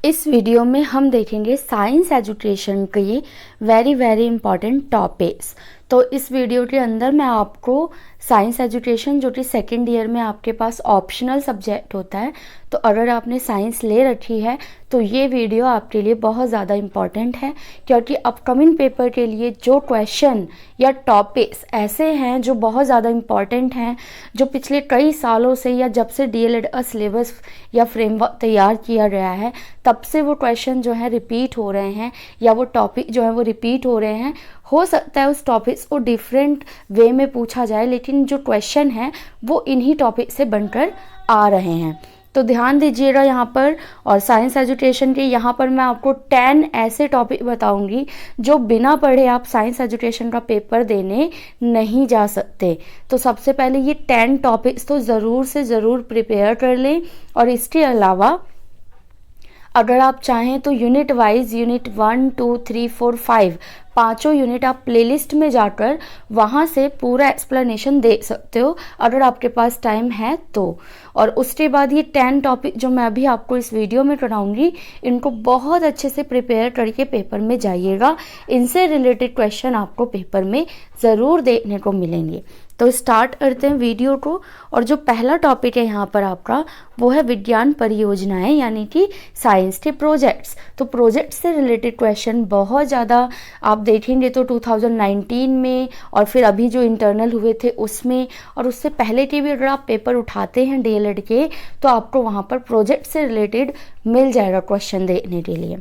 इस वीडियो में हम देखेंगे साइंस एजुकेशन के वेरी इंपॉर्टेंट टॉपिक्स। तो इस वीडियो के अंदर मैं आपको साइंस एजुकेशन जो कि सेकेंड ईयर में आपके पास ऑप्शनल सब्जेक्ट होता है, तो अगर आपने साइंस ले रखी है तो ये वीडियो आपके लिए बहुत ज़्यादा इम्पॉर्टेंट है, क्योंकि अपकमिंग पेपर के लिए जो क्वेश्चन या टॉपिक्स ऐसे हैं जो बहुत ज़्यादा इम्पॉर्टेंट हैं, जो पिछले कई सालों से या जब से डीएलएड का सिलेबस या फ्रेमवर्क तैयार किया गया है तब से वो क्वेश्चन जो है रिपीट हो रहे हैं या वो टॉपिक जो है वो रिपीट हो रहे हैं। हो सकता है उस टॉपिक्स को डिफरेंट वे में पूछा जाए, लेकिन जो क्वेश्चन है वो इन्हीं टॉपिक से बनकर आ रहे हैं। तो ध्यान दीजिएगा यहाँ पर। और साइंस एजुकेशन के यहाँ पर मैं आपको 10 ऐसे टॉपिक बताऊंगी जो बिना पढ़े आप साइंस एजुकेशन का पेपर देने नहीं जा सकते। तो सबसे पहले ये 10 टॉपिक्स तो ज़रूर से ज़रूर प्रिपेयर कर लें। और इसके अलावा अगर आप चाहें तो यूनिट वाइज यूनिट 1, 2, 3, 4, 5 पाँचों यूनिट आप प्लेलिस्ट में जाकर वहाँ से पूरा एक्सप्लेनेशन देख सकते हो अगर आपके पास टाइम है तो। और उसके बाद ये 10 टॉपिक जो मैं अभी आपको इस वीडियो में कराऊंगी, इनको बहुत अच्छे से प्रिपेयर करके पेपर में जाइएगा। इनसे रिलेटेड क्वेश्चन आपको पेपर में ज़रूर देखने को मिलेंगे। तो स्टार्ट करते हैं वीडियो को। और जो पहला टॉपिक है यहाँ पर आपका वो है विज्ञान परियोजनाएं, यानी कि साइंस के प्रोजेक्ट्स। तो प्रोजेक्ट से रिलेटेड क्वेश्चन बहुत ज़्यादा आप देखेंगे तो 2019 में, और फिर अभी जो इंटरनल हुए थे उसमें, और उससे पहले के भी अगर आप पेपर उठाते हैं डीएलएड के तो आपको वहाँ पर प्रोजेक्ट से रिलेटेड मिल जाएगा क्वेश्चन देखने के लिए।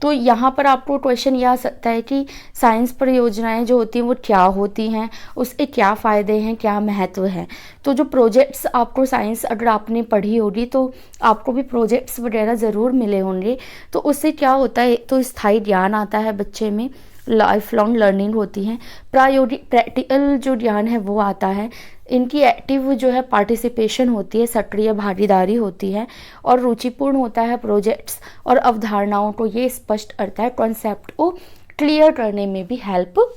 तो यहाँ पर आपको क्वेश्चन यह आ सकता है कि साइंस परियोजनाएं जो होती हैं वो क्या होती हैं, उसके क्या फ़ायदे हैं, क्या महत्व है। तो जो प्रोजेक्ट्स आपको साइंस अगर आपने पढ़ी होगी तो आपको भी प्रोजेक्ट्स वगैरह ज़रूर मिले होंगे। तो उससे क्या होता है, तो स्थायी ज्ञान आता है बच्चे में, लाइफ लॉन्ग लर्निंग होती है, प्रायोगिक प्रैक्टिकल जो ज्ञान है वो आता है, इनकी एक्टिव जो है पार्टिसिपेशन होती है, सक्रिय भागीदारी होती है, और रुचिपूर्ण होता है प्रोजेक्ट्स और अवधारणाओं को ये स्पष्ट करता है, कॉन्सेप्ट को क्लियर करने में भी हेल्प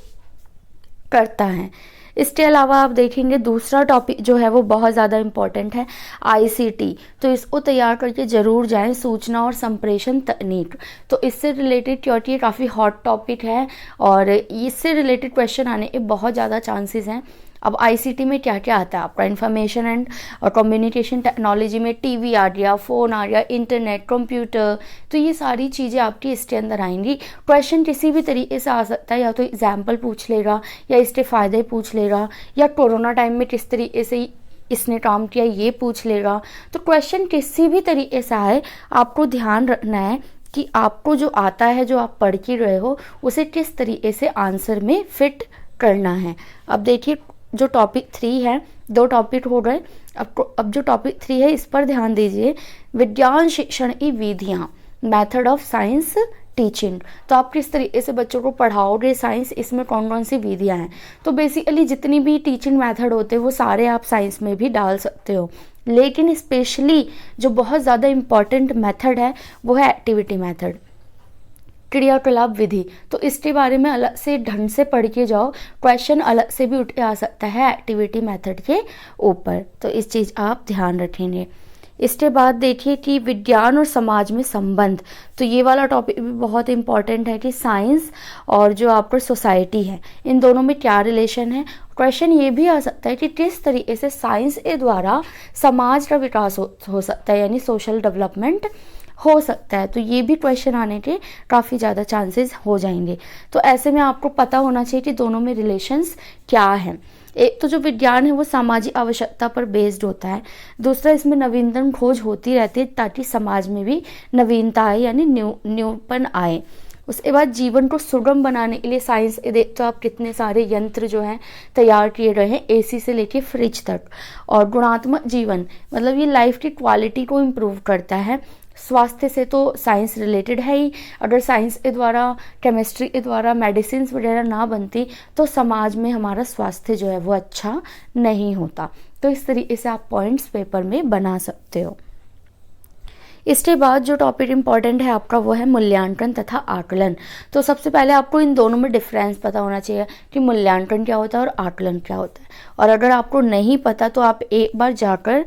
करता है। इसके अलावा आप देखेंगे दूसरा टॉपिक जो है वो बहुत ज़्यादा इम्पॉर्टेंट है, आईसीटी। तो इसको तैयार करके ज़रूर जाएं, सूचना और संप्रेषण तकनीक। तो इससे रिलेटेड, क्योंकि ये काफ़ी हॉट टॉपिक है और इससे रिलेटेड क्वेश्चन आने के बहुत ज़्यादा चांसेस हैं। अब आईसीटी में क्या क्या आता है आपका, इन्फॉर्मेशन एंड और कम्युनिकेशन टेक्नोलॉजी में टीवी आ गया, फ़ोन आ गया, इंटरनेट, कंप्यूटर, तो ये सारी चीज़ें आपकी इसके अंदर आएंगी। क्वेश्चन किसी भी तरीके से आ सकता है, या तो एग्जाम्पल पूछ लेगा या इसके फ़ायदे पूछ लेगा, या कोरोना टाइम में किस तरीके से इसने काम किया ये पूछ लेगा। तो क्वेश्चन किसी भी तरीके से आए, आपको ध्यान रखना है कि आपको जो आता है, जो आप पढ़ के रहे हो, उसे किस तरीके से आंसर में फिट करना है। अब देखिए जो टॉपिक 3 है, 2 टॉपिक हो गए, अब जो टॉपिक 3 है इस पर ध्यान दीजिए। विज्ञान शिक्षण की विधियाँ, मेथड ऑफ साइंस टीचिंग। तो आप किस तरीके से बच्चों को पढ़ाओगे साइंस, इसमें कौन कौन सी विधियाँ हैं। तो बेसिकली जितनी भी टीचिंग मेथड होते हैं वो सारे आप साइंस में भी डाल सकते हो, लेकिन स्पेशली जो बहुत ज़्यादा इम्पॉर्टेंट मेथड है वो है एक्टिविटी मेथड, क्रियाकलाप विधि। तो इसके बारे में अलग से ढंग से पढ़ के जाओ, क्वेश्चन अलग से भी उठ के आ सकता है एक्टिविटी मेथड के ऊपर। तो इस चीज़ आप ध्यान रखेंगे। इसके बाद देखिए कि विज्ञान और समाज में संबंध। तो ये वाला टॉपिक भी बहुत इंपॉर्टेंट है कि साइंस और जो आपका सोसाइटी है, इन दोनों में क्या रिलेशन है। क्वेश्चन ये भी आ सकता है कि किस तरीके से साइंस के द्वारा समाज का विकास हो सकता है, यानी सोशल डेवलपमेंट हो सकता है। तो ये भी क्वेश्चन आने के काफ़ी ज़्यादा चांसेस हो जाएंगे। तो ऐसे में आपको पता होना चाहिए कि दोनों में रिलेशंस क्या है। एक तो जो विज्ञान है वो सामाजिक आवश्यकता पर बेस्ड होता है, दूसरा इसमें नवीनतम खोज होती रहती है ताकि समाज में भी नवीनता आए, यानी न्यूपन आए। उसके बाद जीवन को सुगम बनाने के लिए साइंस देख तो आप कितने सारे यंत्र जो हैं तैयार किए गए हैं, एसी से लेके फ्रिज तक। और गुणात्मक जीवन मतलब ये लाइफ की क्वालिटी को इम्प्रूव करता है। स्वास्थ्य से तो साइंस रिलेटेड है ही, अगर साइंस के द्वारा, केमिस्ट्री के द्वारा मेडिसिन वगैरह ना बनती तो समाज में हमारा स्वास्थ्य जो है वो अच्छा नहीं होता। तो इस तरीके से आप पॉइंट्स पेपर में बना सकते हो। इसके बाद जो टॉपिक इम्पॉर्टेंट है आपका वो है मूल्यांकन तथा आकलन। तो सबसे पहले आपको इन दोनों में डिफरेंस पता होना चाहिए कि मूल्यांकन क्या होता है और आकलन क्या होता है। और अगर आपको नहीं पता तो आप एक बार जाकर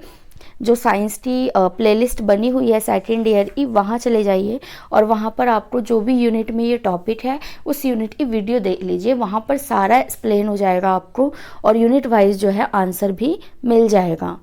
जो साइंस की प्लेलिस्ट बनी हुई है सेकेंड ईयर की, वहाँ चले जाइए और वहाँ पर आपको जो भी यूनिट में ये टॉपिक है उस यूनिट की वीडियो देख लीजिए। वहाँ पर सारा एक्सप्लेन हो जाएगा आपको और यूनिट वाइज जो है आंसर भी मिल जाएगा।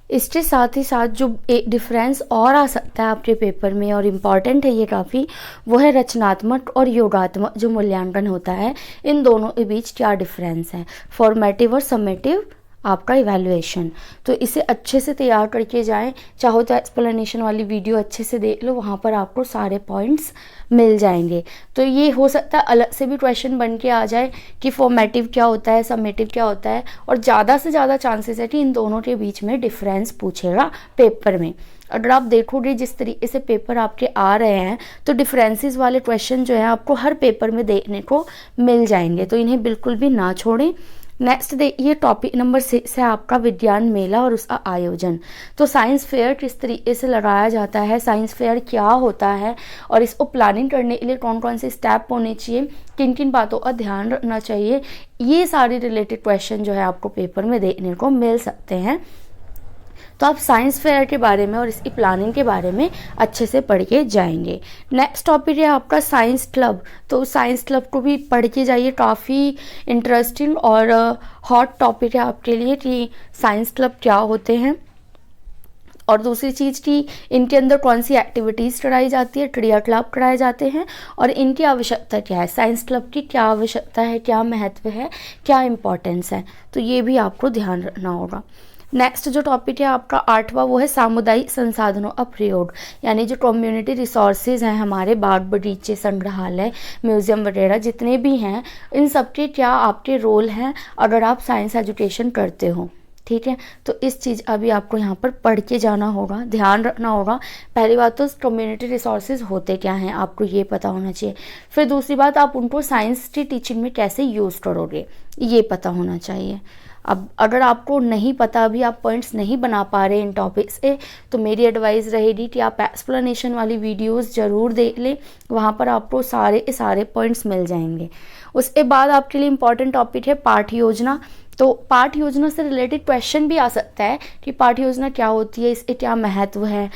इसके साथ ही साथ जो एक डिफरेंस और आ सकता है आपके पेपर में और इम्पॉर्टेंट है ये काफ़ी, वो है रचनात्मक और योगात्मक जो मूल्यांकन होता है, इन दोनों के बीच क्या डिफरेंस है। फॉर्मेटिव और समेटिव आपका इवैल्यूएशन, तो इसे अच्छे से तैयार करके जाएं। चाहो तो एक्सप्लेनेशन वाली वीडियो अच्छे से देख लो, वहाँ पर आपको सारे पॉइंट्स मिल जाएंगे। तो ये हो सकता है अलग से भी क्वेश्चन बन के आ जाए कि फॉर्मेटिव क्या होता है, समेटिव क्या होता है, और ज़्यादा से ज़्यादा चांसेस है कि इन दोनों के बीच में डिफरेंस पूछेगा पेपर में। अगर आप देखोगे जिस तरीके से पेपर आपके आ रहे हैं तो डिफरेंसेस वाले क्वेश्चन जो है आपको हर पेपर में देखने को मिल जाएंगे, तो इन्हें बिल्कुल भी ना छोड़ें। नेक्स्ट देखिए टॉपिक नंबर 6 है आपका विज्ञान मेला और उसका आयोजन। तो साइंस फेयर किस तरीके से लगाया जाता है, साइंस फेयर क्या होता है और इसको प्लानिंग करने के लिए कौन कौन से स्टेप होने चाहिए, किन किन बातों का ध्यान रखना चाहिए, ये सारे रिलेटेड क्वेश्चन जो है आपको पेपर में देखने को मिल सकते हैं। तो आप साइंस फेयर के बारे में और इसकी प्लानिंग के बारे में अच्छे से पढ़ के जाएंगे। नेक्स्ट टॉपिक है आपका साइंस क्लब। तो साइंस क्लब को भी पढ़ के जाइए, काफ़ी इंटरेस्टिंग और हॉट टॉपिक है आपके लिए कि साइंस क्लब क्या होते हैं और दूसरी चीज़ कि इनके अंदर कौन सी एक्टिविटीज़ कराई जाती है, क्रिया क्लब कराए जाते हैं और इनकी आवश्यकता क्या है, साइंस क्लब की क्या आवश्यकता है, क्या महत्व है, क्या इम्पोर्टेंस है, तो ये भी आपको ध्यान रखना होगा। नेक्स्ट जो टॉपिक है आपका 8वां, वो है सामुदायिक संसाधनों का प्रयोग, यानी जो कम्युनिटी रिसोर्सेज हैं हमारे, बाग बगीचे, संग्रहालय, म्यूजियम वगैरह जितने भी हैं, इन सब के क्या आपके रोल हैं अगर आप साइंस एजुकेशन करते हो। ठीक है, तो इस चीज़ अभी आपको यहाँ पर पढ़ के जाना होगा, ध्यान रखना होगा। पहली बात तो कम्युनिटी रिसोर्सेज होते क्या हैं आपको ये पता होना चाहिए। फिर दूसरी बात, आप उनको साइंस की टीचिंग में कैसे यूज़ करोगे ये पता होना चाहिए। अब अगर आपको नहीं पता, अभी आप पॉइंट्स नहीं बना पा रहे इन टॉपिक्स से, तो मेरी एडवाइस रहेगी कि आप एक्सप्लेनेशन वाली वीडियोस ज़रूर देख लें, वहाँ पर आपको सारे पॉइंट्स मिल जाएंगे। उसके बाद आपके लिए इम्पॉर्टेंट टॉपिक है पाठ योजना। तो पाठ योजना से रिलेटेड क्वेश्चन भी आ सकता है कि पाठ योजना क्या होती है, इसके क्या महत्व है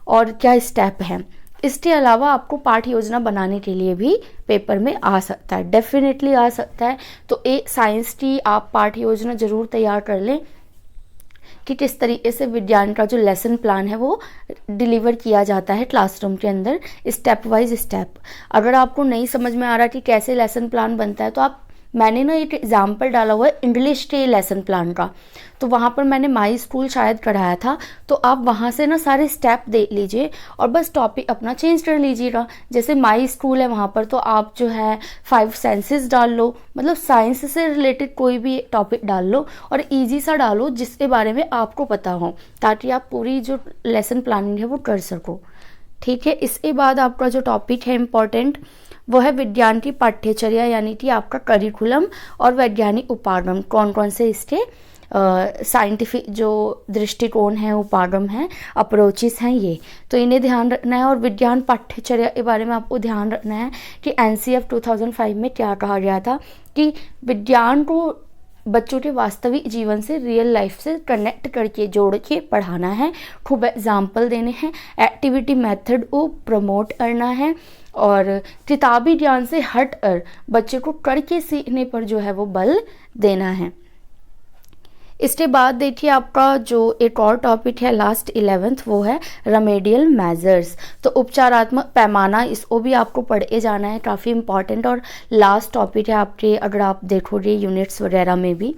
और क्या स्टेप है। इसके अलावा आपको पाठ योजना बनाने के लिए भी पेपर में आ सकता है, डेफिनेटली आ सकता है। तो एक साइंस की आप पाठ योजना ज़रूर तैयार कर लें कि किस तरीके से विज्ञान का जो लेसन प्लान है वो डिलीवर किया जाता है क्लासरूम के अंदर, स्टेप वाइज स्टेप। अगर आपको नहीं समझ में आ रहा कि कैसे लेसन प्लान बनता है, तो मैंने ना एक एग्जाम्पल डाला हुआ है इंग्लिश के लेसन प्लान का, तो वहाँ पर मैंने माई स्कूल शायद कराया था, तो आप वहाँ से ना सारे स्टेप देख लीजिए और बस टॉपिक अपना चेंज कर लीजिएगा। जैसे माई स्कूल है वहाँ पर, तो आप जो है 5 सेंसेस डाल लो, मतलब साइंस से रिलेटेड कोई भी टॉपिक डाल लो और इजी सा डालो जिसके बारे में आपको पता हो, ताकि आप पूरी जो लेसन प्लानिंग है वो कर सको। ठीक है, इसके बाद आपका जो टॉपिक है इम्पॉर्टेंट, वो है विज्ञान की पाठ्यचर्या, यानी कि आपका करिकुलम और वैज्ञानिक उपागम, कौन कौन से इसके साइंटिफिक जो दृष्टिकोण है, उपागम है, अप्रोचेस हैं, ये तो इन्हें ध्यान रखना है। और विज्ञान पाठ्यचर्या के बारे में आपको ध्यान रखना है कि NCF 2005 में क्या कहा गया था कि विज्ञान को बच्चों के वास्तविक जीवन से, रियल लाइफ से कनेक्ट करके, जोड़ के पढ़ाना है, खूब एग्जाम्पल देने हैं, एक्टिविटी मेथड को प्रमोट करना है और किताबी ज्ञान से हट कर बच्चे को करके सीखने पर जो है वो बल देना है। इसके बाद देखिए आपका जो एक और टॉपिक है लास्ट 11th, वो है रेमेडियल मेजर्स। तो उपचारात्मक पैमाना, इसको भी आपको पढ़ के जाना है, काफ़ी इंपॉर्टेंट और लास्ट टॉपिक है आपके, अगर आप देखोगे यूनिट्स वगैरह में भी।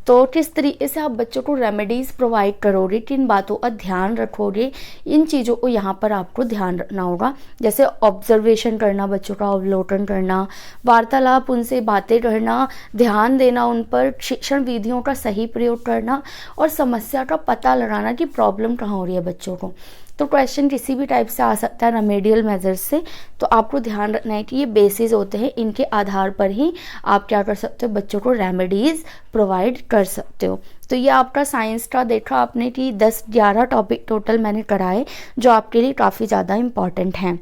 तो किस तरीके से आप बच्चों को रेमेडीज़ प्रोवाइड करोगे, किन बातों का ध्यान रखोगे, इन चीज़ों को यहाँ पर आपको ध्यान रखना होगा। जैसे ऑब्जर्वेशन करना, बच्चों का अवलोकन करना, वार्तालाप, उनसे बातें करना, ध्यान देना उन पर, शिक्षण विधियों का सही प्रयोग करना और समस्या का पता लगाना कि प्रॉब्लम कहाँ हो रही है बच्चों को। तो क्वेश्चन किसी भी टाइप से आ सकता है रेमेडियल मेजर्स से, तो आपको ध्यान रखना है कि ये बेसिस होते हैं, इनके आधार पर ही आप क्या कर सकते हो, बच्चों को रेमेडीज प्रोवाइड कर सकते हो। तो ये आपका साइंस का देखा आपने कि 10-11 टॉपिक टोटल मैंने कराए जो आपके लिए काफ़ी ज़्यादा इम्पॉर्टेंट हैं।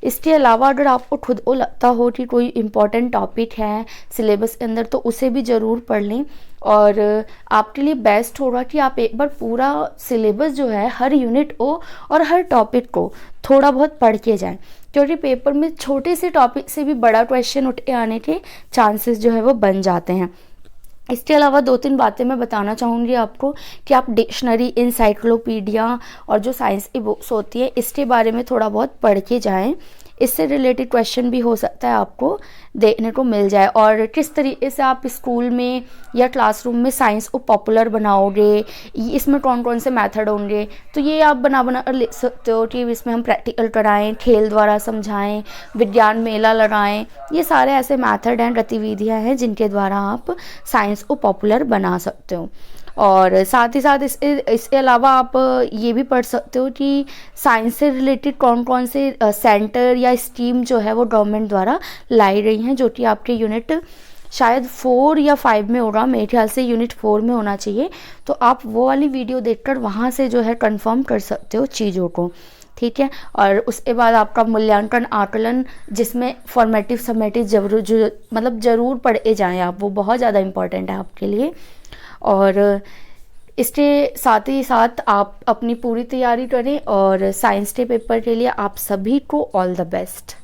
इसके अलावा अगर आपको खुद को लगता हो कि कोई इम्पॉर्टेंट टॉपिक है सिलेबस के अंदर, तो उसे भी ज़रूर पढ़ लें और आपके लिए बेस्ट होगा कि आप एक बार पूरा सिलेबस जो है हर यूनिट को और हर टॉपिक को थोड़ा बहुत पढ़ के जाएं, क्योंकि पेपर में छोटे से टॉपिक से भी बड़ा क्वेश्चन उठ के आने के चांसेस जो है वो बन जाते हैं। इसके अलावा 2-3 बातें मैं बताना चाहूँगी आपको कि आप डिक्शनरी, इंसाइक्लोपीडिया और जो साइंस की बुक्स होती है इसके बारे में थोड़ा बहुत पढ़ के जाएं। इससे रिलेटेड क्वेश्चन भी हो सकता है आपको देखने को मिल जाए। और किस तरीके से आप स्कूल में या क्लासरूम में साइंस को पॉपुलर बनाओगे, इसमें कौन कौन से मेथड होंगे, तो ये आप बना कर लिख सकते हो कि इसमें हम प्रैक्टिकल कराएं, खेल द्वारा समझाएं, विज्ञान मेला लगाएं। ये सारे ऐसे मेथड हैं, गतिविधियाँ हैं जिनके द्वारा आप साइंस को पॉपुलर बना सकते हो। और साथ ही साथ इसके अलावा आप ये भी पढ़ सकते हो कि साइंस से रिलेटेड कौन कौन से सेंटर या स्कीम जो है वो गवर्नमेंट द्वारा लाई गई हैं, जो कि आपके यूनिट शायद 4 या 5 में होगा, मेरे ख्याल से यूनिट 4 में होना चाहिए। तो आप वो वाली वीडियो देखकर वहाँ से जो है कंफर्म कर सकते हो चीज़ों को, ठीक है। और उसके बाद आपका मूल्यांकन आकलन, जिसमें फॉर्मेटिव समेटिव ज़रूर पढ़ के जाएँ आप, वो बहुत ज़्यादा इंपॉर्टेंट है आपके लिए। और इसके साथ ही साथ आप अपनी पूरी तैयारी करें और साइंस के पेपर के लिए आप सभी को ऑल द बेस्ट।